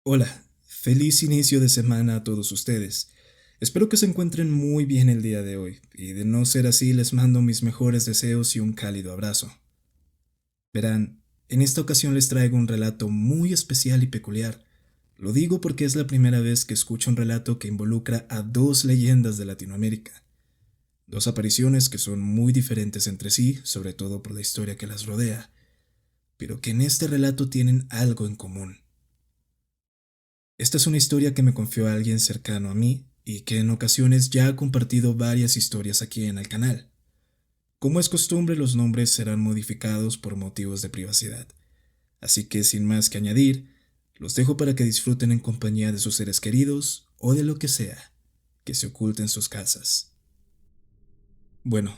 Hola, feliz inicio de semana a todos ustedes. Espero que se encuentren muy bien el día de hoy, y de no ser así les mando mis mejores deseos y un cálido abrazo. Verán, en esta ocasión les traigo un relato muy especial y peculiar. Lo digo porque es la primera vez que escucho un relato que involucra a dos leyendas de Latinoamérica. Dos apariciones que son muy diferentes entre sí, sobre todo por la historia que las rodea, pero que en este relato tienen algo en común. Esta es una historia que me confió alguien cercano a mí y que en ocasiones ya ha compartido varias historias aquí en el canal. Como es costumbre, los nombres serán modificados por motivos de privacidad. Así que sin más que añadir, los dejo para que disfruten en compañía de sus seres queridos o de lo que sea que se oculte en sus casas. Bueno,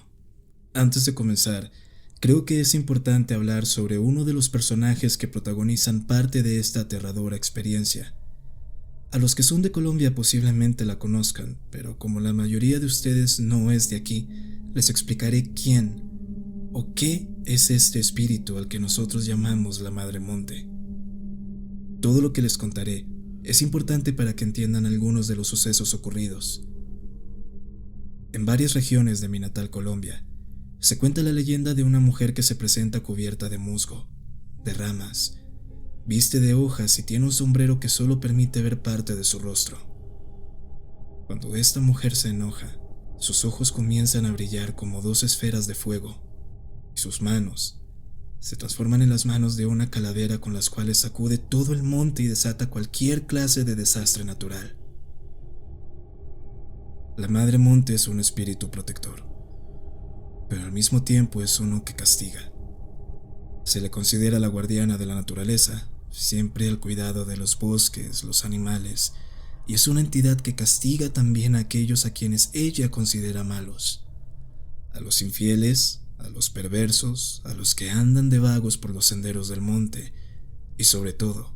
antes de comenzar, creo que es importante hablar sobre uno de los personajes que protagonizan parte de esta aterradora experiencia. A los que son de Colombia posiblemente la conozcan, pero como la mayoría de ustedes no es de aquí, les explicaré quién o qué es este espíritu al que nosotros llamamos la Madre Monte. Todo lo que les contaré es importante para que entiendan algunos de los sucesos ocurridos. En varias regiones de mi natal Colombia, se cuenta la leyenda de una mujer que se presenta cubierta de musgo, de ramas, viste de hojas y tiene un sombrero que solo permite ver parte de su rostro. Cuando esta mujer se enoja, sus ojos comienzan a brillar como dos esferas de fuego, y sus manos se transforman en las manos de una calavera con las cuales sacude todo el monte y desata cualquier clase de desastre natural. La Madre Monte es un espíritu protector, pero al mismo tiempo es uno que castiga. Se le considera la guardiana de la naturaleza, siempre al cuidado de los bosques, los animales, y es una entidad que castiga también a aquellos a quienes ella considera malos, a los infieles, a los perversos, a los que andan de vagos por los senderos del monte, y sobre todo,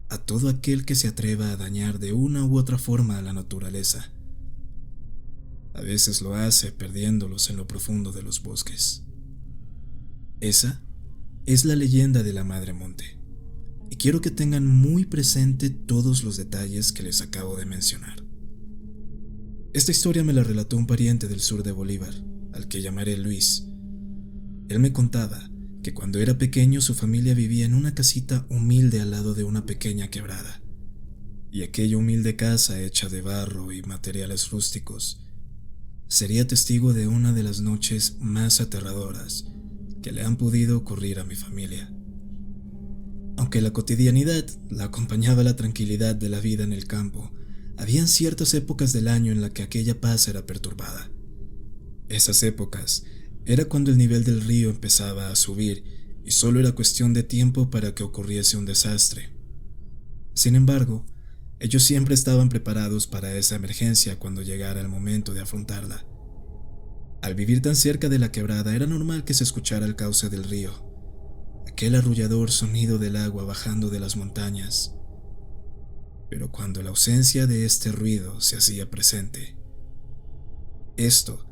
a todo aquel que se atreva a dañar de una u otra forma a la naturaleza. A veces lo hace perdiéndolos en lo profundo de los bosques. Esa es la leyenda de la Madre Monte, y quiero que tengan muy presente todos los detalles que les acabo de mencionar. Esta historia me la relató un pariente del sur de Bolívar, al que llamaré Luis. Él me contaba que cuando era pequeño su familia vivía en una casita humilde al lado de una pequeña quebrada, y aquella humilde casa hecha de barro y materiales rústicos sería testigo de una de las noches más aterradoras que le han podido ocurrir a mi familia. Aunque la cotidianidad la acompañaba la tranquilidad de la vida en el campo, habían ciertas épocas del año en las que aquella paz era perturbada. Esas épocas era cuando el nivel del río empezaba a subir y solo era cuestión de tiempo para que ocurriese un desastre. Sin embargo, ellos siempre estaban preparados para esa emergencia cuando llegara el momento de afrontarla. Al vivir tan cerca de la quebrada era normal que se escuchara el cauce del río, aquel arrullador sonido del agua bajando de las montañas. Pero cuando la ausencia de este ruido se hacía presente, esto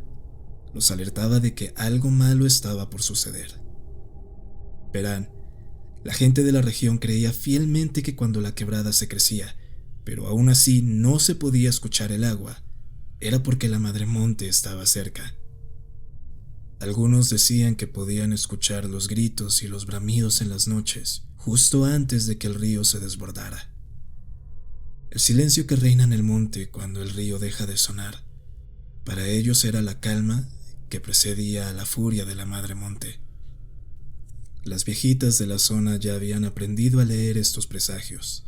los alertaba de que algo malo estaba por suceder. Verán, la gente de la región creía fielmente que cuando la quebrada se crecía, pero aún así no se podía escuchar el agua, era porque la Madre Monte estaba cerca. Algunos decían que podían escuchar los gritos y los bramidos en las noches, justo antes de que el río se desbordara. El silencio que reina en el monte cuando el río deja de sonar, para ellos era la calma que precedía a la furia de la Madre Monte. Las viejitas de la zona ya habían aprendido a leer estos presagios.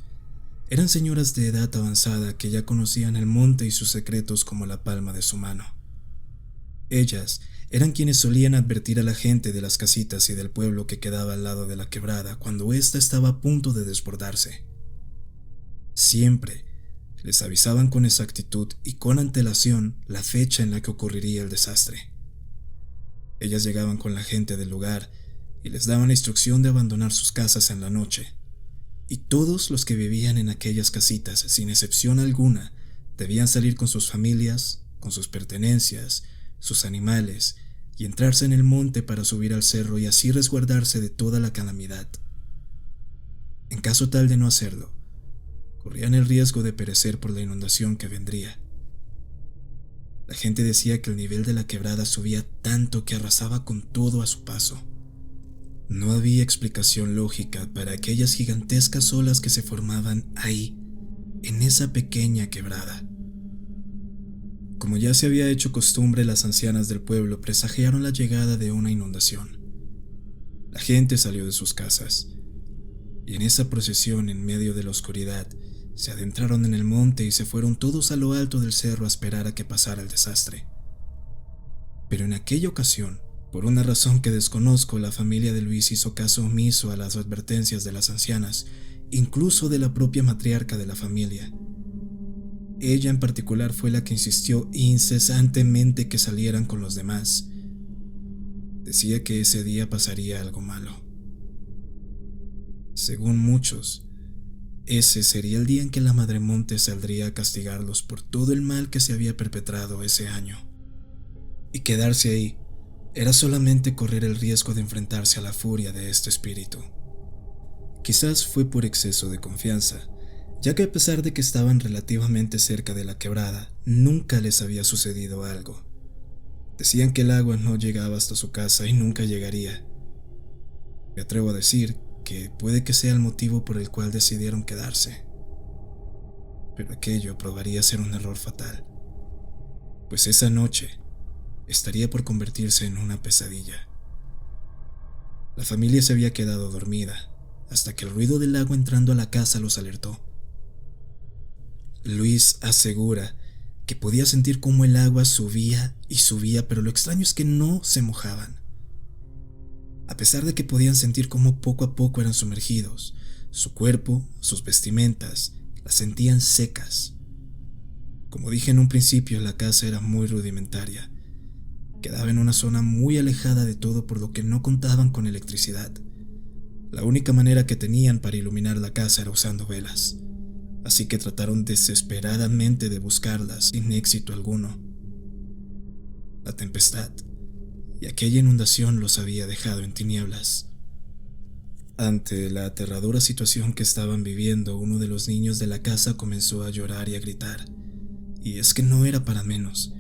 Eran señoras de edad avanzada que ya conocían el monte y sus secretos como la palma de su mano. Ellas eran quienes solían advertir a la gente de las casitas y del pueblo que quedaba al lado de la quebrada cuando ésta estaba a punto de desbordarse. Siempre les avisaban con exactitud y con antelación la fecha en la que ocurriría el desastre. Ellas llegaban con la gente del lugar y les daban la instrucción de abandonar sus casas en la noche, y todos los que vivían en aquellas casitas, sin excepción alguna, debían salir con sus familias, con sus pertenencias, sus animales, y entrarse en el monte para subir al cerro y así resguardarse de toda la calamidad. En caso tal de no hacerlo, corrían el riesgo de perecer por la inundación que vendría. La gente decía que el nivel de la quebrada subía tanto que arrasaba con todo a su paso. No había explicación lógica para aquellas gigantescas olas que se formaban ahí, en esa pequeña quebrada. Como ya se había hecho costumbre, las ancianas del pueblo presagiaron la llegada de una inundación. La gente salió de sus casas, y en esa procesión en medio de la oscuridad, se adentraron en el monte y se fueron todos a lo alto del cerro a esperar a que pasara el desastre. Pero en aquella ocasión, por una razón que desconozco, la familia de Luis hizo caso omiso a las advertencias de las ancianas, incluso de la propia matriarca de la familia. Ella en particular fue la que insistió incesantemente que salieran con los demás. Decía que ese día pasaría algo malo. Según muchos, ese sería el día en que la Madremonte saldría a castigarlos por todo el mal que se había perpetrado ese año. Y quedarse ahí era solamente correr el riesgo de enfrentarse a la furia de este espíritu. Quizás fue por exceso de confianza, ya que a pesar de que estaban relativamente cerca de la quebrada, nunca les había sucedido algo. Decían que el agua no llegaba hasta su casa y nunca llegaría. Me atrevo a decir que puede que sea el motivo por el cual decidieron quedarse. Pero aquello probaría ser un error fatal, pues esa noche estaría por convertirse en una pesadilla. La familia se había quedado dormida hasta que el ruido del agua entrando a la casa los alertó. Luis asegura que podía sentir cómo el agua subía y subía, pero lo extraño es que no se mojaban. A pesar de que podían sentir cómo poco a poco eran sumergidos, su cuerpo, sus vestimentas, las sentían secas. Como dije en un principio, la casa era muy rudimentaria. Quedaba en una zona muy alejada de todo, por lo que no contaban con electricidad. La única manera que tenían para iluminar la casa era usando velas, así que trataron desesperadamente de buscarlas sin éxito alguno. La tempestad y aquella inundación los había dejado en tinieblas. Ante la aterradora situación que estaban viviendo, uno de los niños de la casa comenzó a llorar y a gritar. Y es que no era para menos.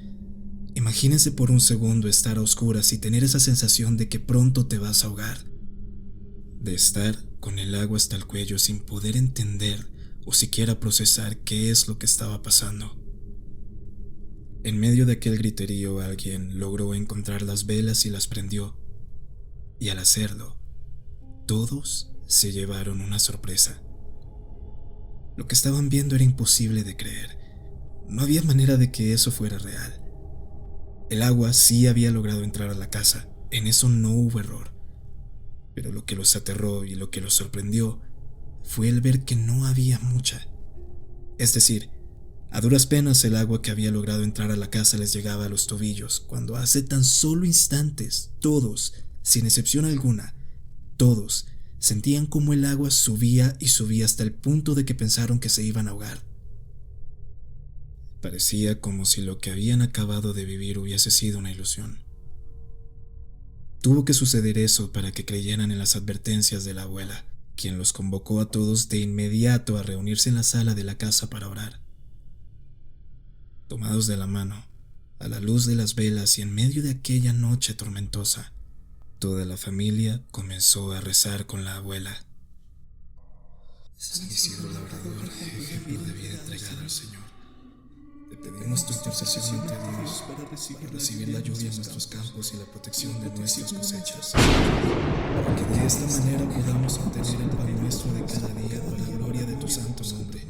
Imagínense por un segundo estar a oscuras y tener esa sensación de que pronto te vas a ahogar. De estar con el agua hasta el cuello sin poder entender o siquiera procesar qué es lo que estaba pasando. En medio de aquel griterío, alguien logró encontrar las velas y las prendió. Y al hacerlo, todos se llevaron una sorpresa. Lo que estaban viendo era imposible de creer. No había manera de que eso fuera real. El agua sí había logrado entrar a la casa, en eso no hubo error. Pero lo que los aterró y lo que los sorprendió fue el ver que no había mucha. Es decir, a duras penas el agua que había logrado entrar a la casa les llegaba a los tobillos, cuando hace tan solo instantes todos, sin excepción alguna, todos sentían como el agua subía y subía hasta el punto de que pensaron que se iban a ahogar. Parecía como si lo que habían acabado de vivir hubiese sido una ilusión. Tuvo que suceder eso para que creyeran en las advertencias de la abuela, quien los convocó a todos de inmediato a reunirse en la sala de la casa para orar. Tomados de la mano, a la luz de las velas y en medio de aquella noche tormentosa, toda la familia comenzó a rezar con la abuela. San Isidro Labrador, ejemplo de vida entregada al Señor, te pedimos tu intercesión ante Dios para recibir la lluvia en nuestros campos y la protección de nuestras cosechas, para que de esta manera podamos obtener el pan nuestro de cada día para la gloria de tu santo nombre.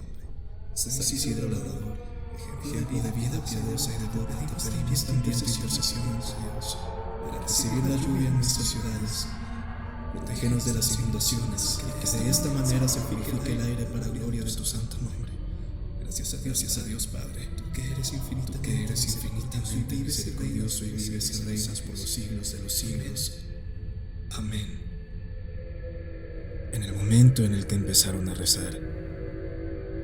San Isidro Labrador, ejemplo de vida piadosa y devota, te pedimos también tu intercesión ante Dios para recibir la lluvia en nuestras ciudades. Protégenos de las inundaciones, y que de esta manera se purifique el aire para gloria de tu santo nombre. Gracias a Dios Padre, tú que eres infinitamente misericordioso y vives y reinas por los siglos de los siglos. Amén. En el momento en el que empezaron a rezar,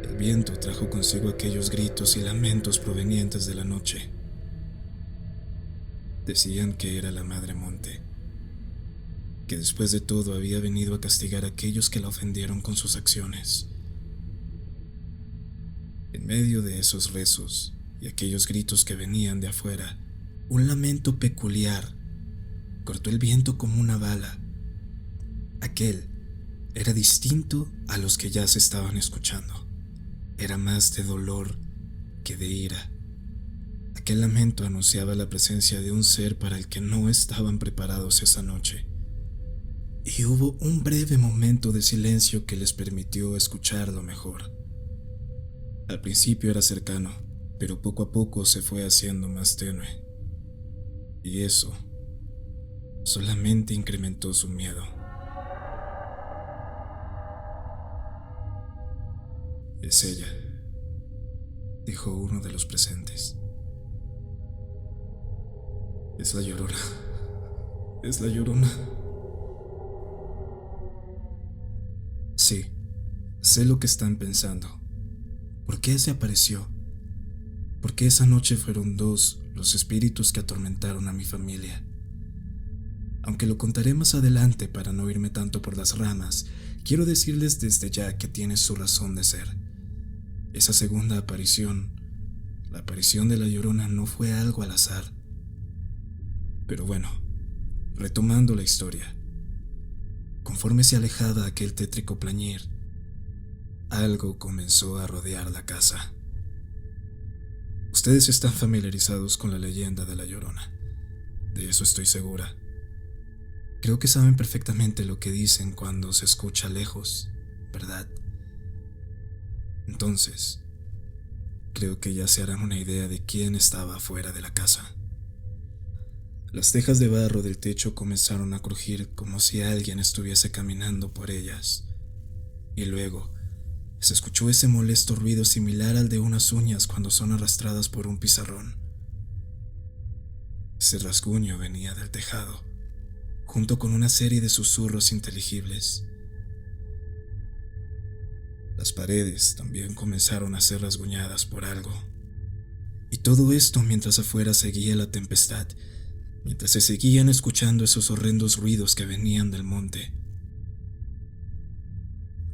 el viento trajo consigo aquellos gritos y lamentos provenientes de la noche. Decían que era la Madre Monte, que después de todo había venido a castigar a aquellos que la ofendieron con sus acciones. En medio de esos rezos y aquellos gritos que venían de afuera, un lamento peculiar cortó el viento como una bala. Aquel era distinto a los que ya se estaban escuchando. Era más de dolor que de ira. Aquel lamento anunciaba la presencia de un ser para el que no estaban preparados esa noche. Y hubo un breve momento de silencio que les permitió escucharlo mejor. Al principio era cercano, pero poco a poco se fue haciendo más tenue. Y eso solamente incrementó su miedo. Es ella, dijo uno de los presentes. Es la Llorona. Es la Llorona. Sí, sé lo que están pensando. ¿Por qué se apareció? ¿Por qué esa noche fueron dos los espíritus que atormentaron a mi familia? Aunque lo contaré más adelante para no irme tanto por las ramas, quiero decirles desde ya que tiene su razón de ser. Esa segunda aparición, la aparición de la Llorona, no fue algo al azar. Pero bueno, retomando la historia. Conforme se alejaba aquel tétrico plañir, algo comenzó a rodear la casa. Ustedes están familiarizados con la leyenda de la Llorona, de eso estoy segura. Creo que saben perfectamente lo que dicen cuando se escucha lejos, ¿verdad? Entonces, creo que ya se harán una idea de quién estaba fuera de la casa. Las tejas de barro del techo comenzaron a crujir como si alguien estuviese caminando por ellas. Y luego, se escuchó ese molesto ruido similar al de unas uñas cuando son arrastradas por un pizarrón. Ese rasguño venía del tejado, junto con una serie de susurros inteligibles. Las paredes también comenzaron a ser rasguñadas por algo. Y todo esto mientras afuera seguía la tempestad, mientras se seguían escuchando esos horrendos ruidos que venían del monte.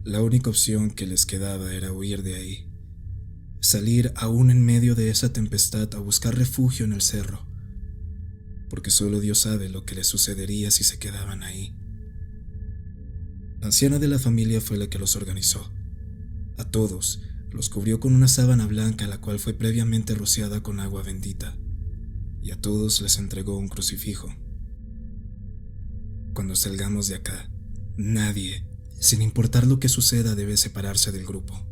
La única opción que les quedaba era huir de ahí, salir aún en medio de esa tempestad a buscar refugio en el cerro, porque solo Dios sabe lo que les sucedería si se quedaban ahí. La anciana de la familia fue la que los organizó. A todos los cubrió con una sábana blanca, la cual fue previamente rociada con agua bendita, y a todos les entregó un crucifijo. Cuando salgamos de acá, nadie, sin importar lo que suceda, debe separarse del grupo.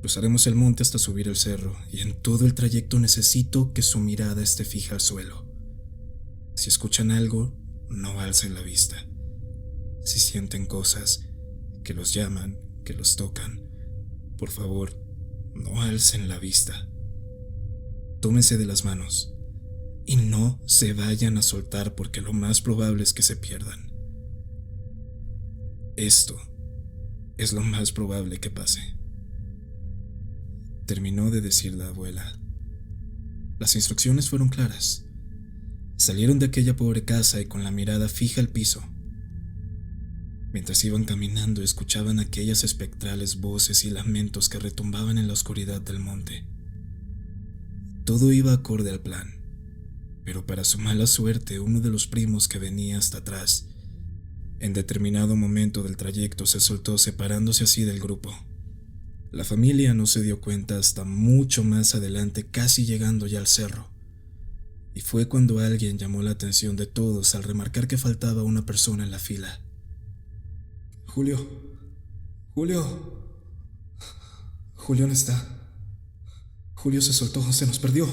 Cruzaremos el monte hasta subir el cerro, y en todo el trayecto necesito que su mirada esté fija al suelo. Si escuchan algo, no alcen la vista. Si sienten cosas que los llaman, que los tocan, por favor, no alcen la vista. Tómense de las manos y no se vayan a soltar, porque lo más probable es que se pierdan. Esto es lo más probable que pase. Terminó de decir la abuela. Las instrucciones fueron claras. Salieron de aquella pobre casa y con la mirada fija al piso. Mientras iban caminando, escuchaban aquellas espectrales voces y lamentos que retumbaban en la oscuridad del monte. Todo iba acorde al plan, pero para su mala suerte, uno de los primos que venía hasta atrás, en determinado momento del trayecto, se soltó, separándose así del grupo. La familia no se dio cuenta hasta mucho más adelante, casi llegando ya al cerro, y fue cuando alguien llamó la atención de todos al remarcar que faltaba una persona en la fila. Julio no está. Julio se soltó, se nos perdió.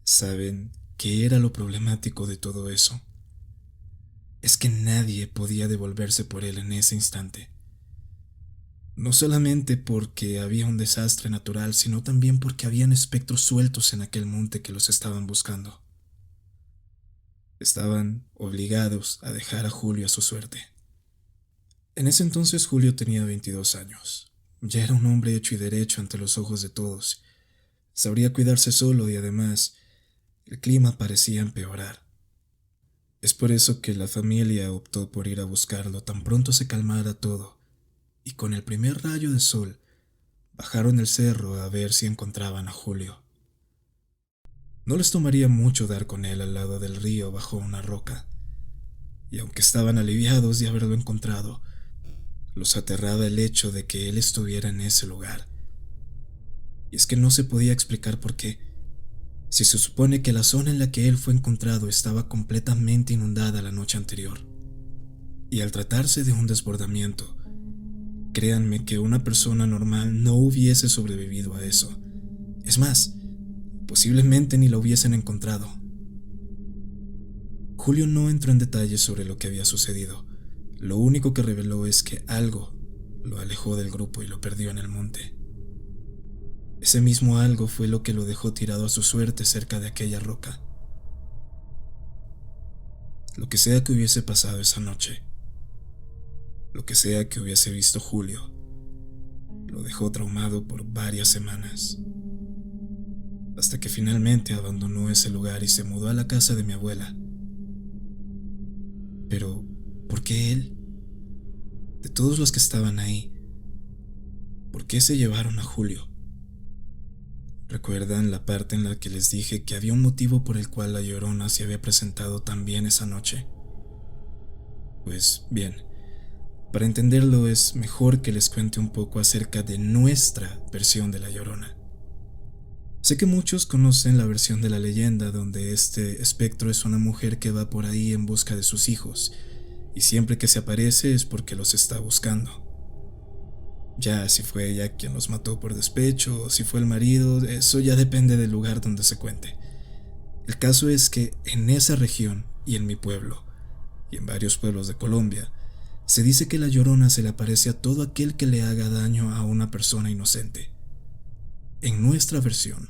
¿Saben qué era lo problemático de todo eso? Es que nadie podía devolverse por él en ese instante. No solamente porque había un desastre natural, sino también porque habían espectros sueltos en aquel monte que los estaban buscando. Estaban obligados a dejar a Julio a su suerte. En ese entonces Julio tenía 22 años. Ya era un hombre hecho y derecho ante los ojos de todos. Sabría cuidarse solo y además el clima parecía empeorar. Es por eso que la familia optó por ir a buscarlo tan pronto se calmara todo, y con el primer rayo de sol bajaron el cerro a ver si encontraban a Julio. No les tomaría mucho dar con él al lado del río bajo una roca, y aunque estaban aliviados de haberlo encontrado, los aterraba el hecho de que él estuviera en ese lugar. Y es que no se podía explicar por qué, si se supone que la zona en la que él fue encontrado estaba completamente inundada la noche anterior. Y al tratarse de un desbordamiento, créanme que una persona normal no hubiese sobrevivido a eso. Es más, posiblemente ni lo hubiesen encontrado. Julio no entró en detalles sobre lo que había sucedido. Lo único que reveló es que algo lo alejó del grupo y lo perdió en el monte. Ese mismo algo fue lo que lo dejó tirado a su suerte cerca de aquella roca. Lo que sea que hubiese pasado esa noche, lo que sea que hubiese visto Julio, lo dejó traumado por varias semanas, hasta que finalmente abandonó ese lugar y se mudó a la casa de mi abuela. Pero, ¿por qué él? De todos los que estaban ahí, ¿por qué se llevaron a Julio? ¿Recuerdan la parte en la que les dije que había un motivo por el cual la Llorona se había presentado también esa noche? Pues bien, para entenderlo es mejor que les cuente un poco acerca de nuestra versión de la Llorona. Sé que muchos conocen la versión de la leyenda donde este espectro es una mujer que va por ahí en busca de sus hijos, y siempre que se aparece es porque los está buscando. Ya si fue ella quien los mató por despecho o si fue el marido, eso ya depende del lugar donde se cuente. El caso es que en esa región y en mi pueblo, y en varios pueblos de Colombia, se dice que la Llorona se le aparece a todo aquel que le haga daño a una persona inocente. En nuestra versión,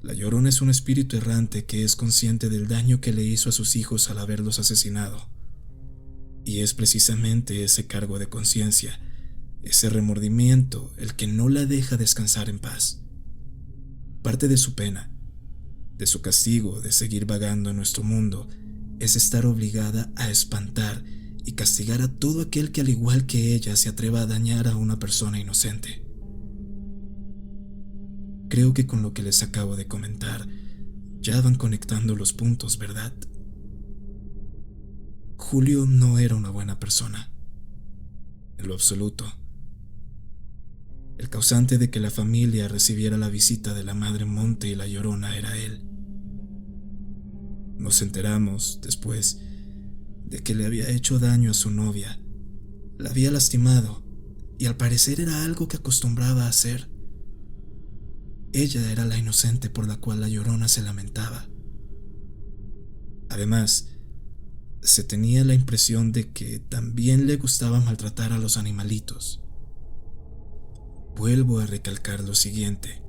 la Llorona es un espíritu errante que es consciente del daño que le hizo a sus hijos al haberlos asesinado. Y es precisamente ese cargo de conciencia, ese remordimiento, el que no la deja descansar en paz. Parte de su pena, de su castigo de seguir vagando en nuestro mundo, es estar obligada a espantar y castigar a todo aquel que al igual que ella se atreva a dañar a una persona inocente. Creo que con lo que les acabo de comentar ya van conectando los puntos, ¿verdad? Julio no era una buena persona, en lo absoluto. El causante de que la familia recibiera la visita de la Madre Monte y la Llorona era él. Nos enteramos, después, de que le había hecho daño a su novia, la había lastimado, y al parecer era algo que acostumbraba a hacer. Ella era la inocente por la cual la Llorona se lamentaba. Además, se tenía la impresión de que también le gustaba maltratar a los animalitos. Vuelvo a recalcar lo siguiente: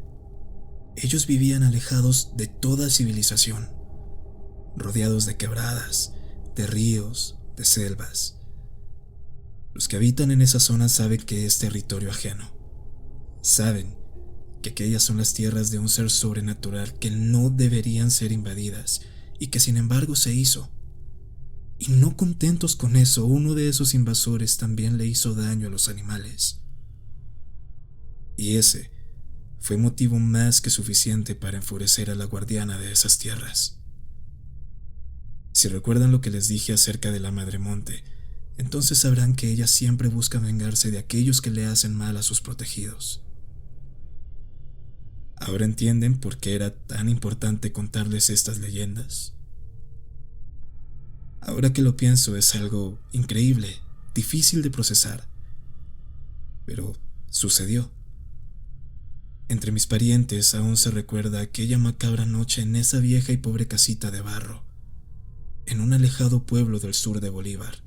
ellos vivían alejados de toda civilización, rodeados de quebradas, de ríos, de selvas. Los que habitan en esa zona saben que es territorio ajeno. Saben que aquellas son las tierras de un ser sobrenatural que no deberían ser invadidas y que sin embargo se hizo. Y no contentos con eso, uno de esos invasores también le hizo daño a los animales. Y ese fue motivo más que suficiente para enfurecer a la guardiana de esas tierras. Si recuerdan lo que les dije acerca de la Madre Monte, entonces sabrán que ella siempre busca vengarse de aquellos que le hacen mal a sus protegidos. ¿Ahora entienden por qué era tan importante contarles estas leyendas? Ahora que lo pienso, es algo increíble, difícil de procesar, pero sucedió. Entre mis parientes aún se recuerda aquella macabra noche en esa vieja y pobre casita de barro, en un alejado pueblo del sur de Bolívar.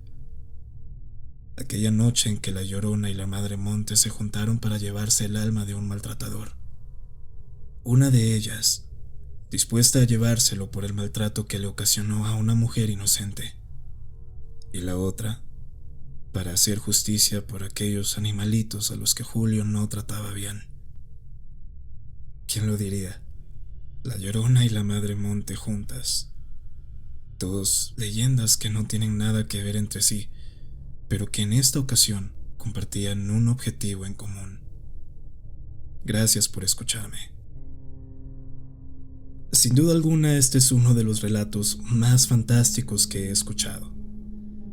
Aquella noche en que la Llorona y la Madre Monte se juntaron para llevarse el alma de un maltratador. Una de ellas, dispuesta a llevárselo por el maltrato que le ocasionó a una mujer inocente. Y la otra, para hacer justicia por aquellos animalitos a los que Julio no trataba bien. ¿Quién lo diría? La Llorona y la Madre Monte juntas. Dos leyendas que no tienen nada que ver entre sí, pero que en esta ocasión compartían un objetivo en común. Gracias por escucharme. Sin duda alguna, este es uno de los relatos más fantásticos que he escuchado.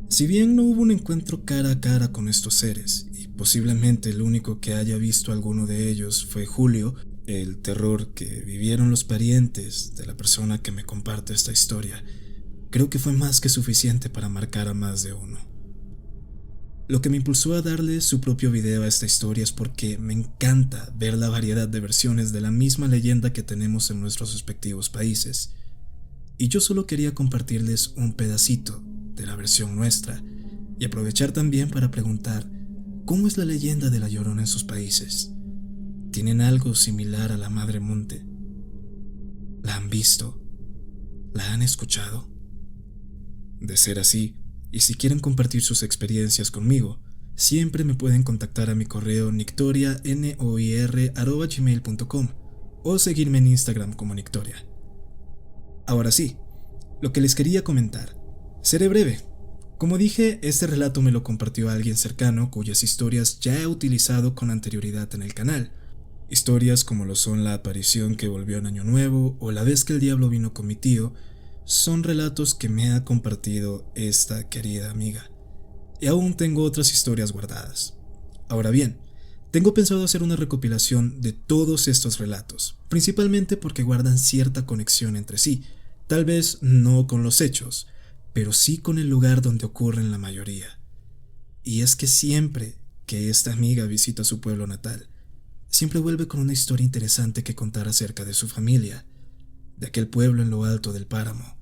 Si bien no hubo un encuentro cara a cara con estos seres, y posiblemente el único que haya visto alguno de ellos fue Julio, el terror que vivieron los parientes de la persona que me comparte esta historia, creo que fue más que suficiente para marcar a más de uno. Lo que me impulsó a darle su propio video a esta historia es porque me encanta ver la variedad de versiones de la misma leyenda que tenemos en nuestros respectivos países. Y yo solo quería compartirles un pedacito de la versión nuestra y aprovechar también para preguntar ¿cómo es la leyenda de la Llorona en sus países? ¿Tienen algo similar a la Madre Monte? ¿La han visto? ¿La han escuchado? De ser así, y si quieren compartir sus experiencias conmigo, siempre me pueden contactar a mi correo nictoria@gmail.com o seguirme en Instagram como Nictoria. Ahora sí, lo que les quería comentar. Seré breve. Como dije, este relato me lo compartió alguien cercano cuyas historias ya he utilizado con anterioridad en el canal. Historias como lo son la aparición que volvió en Año Nuevo o la vez que el diablo vino con mi tío, son relatos que me ha compartido esta querida amiga. Y aún tengo otras historias guardadas. Ahora bien, tengo pensado hacer una recopilación de todos estos relatos, principalmente porque guardan cierta conexión entre sí, tal vez no con los hechos, pero sí con el lugar donde ocurren la mayoría. Y es que siempre que esta amiga visita su pueblo natal, siempre vuelve con una historia interesante que contar acerca de su familia, de aquel pueblo en lo alto del páramo,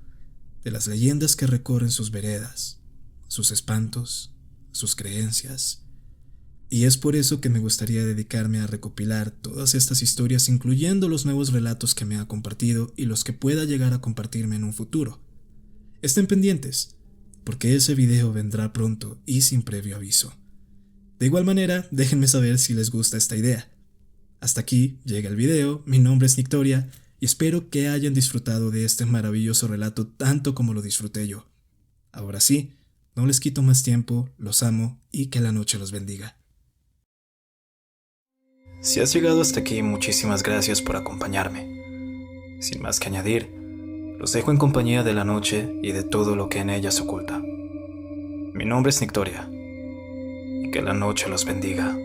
de las leyendas que recorren sus veredas, sus espantos, sus creencias. Y es por eso que me gustaría dedicarme a recopilar todas estas historias, incluyendo los nuevos relatos que me ha compartido y los que pueda llegar a compartirme en un futuro. Estén pendientes, porque ese video vendrá pronto y sin previo aviso. De igual manera, déjenme saber si les gusta esta idea. Hasta aquí llega el video, mi nombre es Nictoria, y espero que hayan disfrutado de este maravilloso relato tanto como lo disfruté yo. Ahora sí, no les quito más tiempo, los amo y que la noche los bendiga. Si has llegado hasta aquí, muchísimas gracias por acompañarme. Sin más que añadir, los dejo en compañía de la noche y de todo lo que en ella se oculta. Mi nombre es Nictoria, y que la noche los bendiga.